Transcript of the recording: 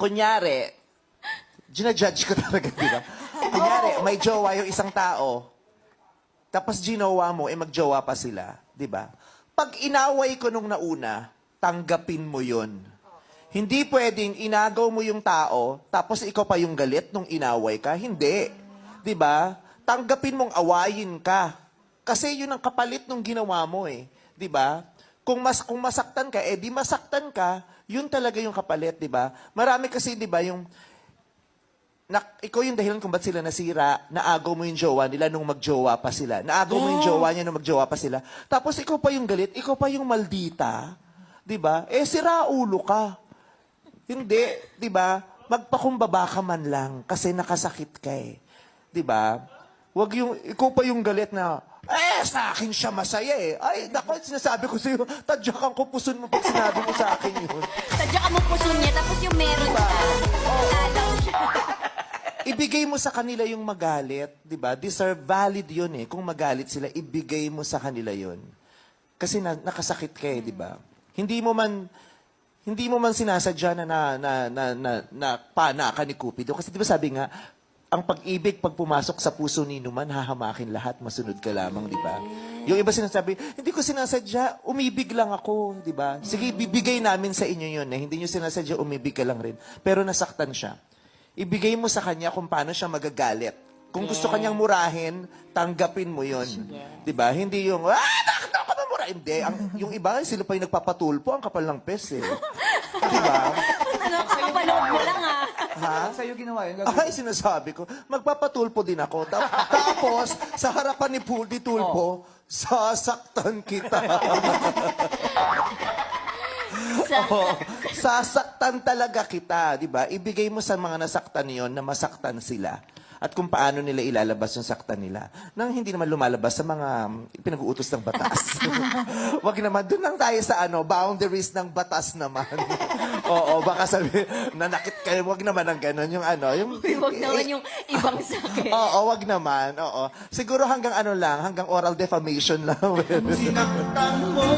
kunyari, ginajudge ko talaga, di ba? Kunyari, may jowa yung isang tao, tapos ginawa mo, magjowa pa sila, di ba? Pag inaway ko nung nauna, tanggapin mo yun. Hindi pwedeng inagaw mo yung tao, tapos ikaw pa yung galit nung inaway ka. Hindi. Di ba? Tanggapin mong awayin ka. Kasi yun ang kapalit nung ginawa mo eh. Di ba? Kung masaktan ka, di masaktan ka, yun talaga yung kapalit, di ba? Marami kasi, di ba, yung ikaw yung dahilan kung ba't sila nasira, naagaw mo yung jowa nila nung magjowa pa sila. Naagaw mo yung jowa niya nung magjowa pa sila. Tapos ikaw pa yung galit, ikaw pa yung maldita. Di ba? Sira ulo ka. Hindi, di ba? Magpakumbaba ka man lang kasi nakasakit ka eh. Di ba? Wag yung, ikaw pa yung galit na, sa akin siya masaya eh. Ay, naku, sinasabi ko sa'yo, tadyakan ko puson mo pag sinabi mo sa akin yun. Sadya ka mo puso niya, tapos yung meron ka. Alaw siya. Ibigay mo sa kanila yung magalit, di ba? Deserve, valid yun eh. Kung magalit sila, ibigay mo sa kanila yun. Kasi nakasakit ka eh, di ba? Hindi mo man sinasadya na pana ka ni Cupido. Kasi di ba sabi nga, ang pag-ibig, pag pumasok sa puso ni Numan, hahamakin lahat, masunod ka lamang, di ba? Yung iba sinasabi, hindi ko sinasadya, umibig lang ako, di ba? Sige, bibigay namin sa inyo yun. Hindi nyo sinasadya, umibig ka lang rin. Pero nasaktan siya. Ibigay mo sa kanya kung paano siya magagalit. Kung gusto kanyang murahin, tanggapin mo yun. Di ba? Hindi yung, nakakita ko na mura. Hindi. Yung iba, sila pa yung nagpapatulpo, ang kapal ng pes eh. Di ba? Ano, kakapanood mo lang ah. Ha? Sa'yo ginawa yun. Ay, sinasabi ko, magpapatulpo din ako. Tapos, sa harapan ni Tulpo, sasaktan kita. Oo, sasaktan talaga kita, di ba? Ibigay mo sa mga nasaktan yon na masaktan sila. At kung paano nila ilalabas yung saktan nila. Nang hindi naman lumalabas sa mga pinag-uutos ng batas. Wag naman, doon lang tayo sa boundaries ng batas naman. Oo, baka sabi, nanakit kayo, wag naman ang gano'n. Yung Huwag naman yung ibang sakit. Oo, wag naman. Oo. Siguro hanggang hanggang oral defamation lang. Sinaktan mo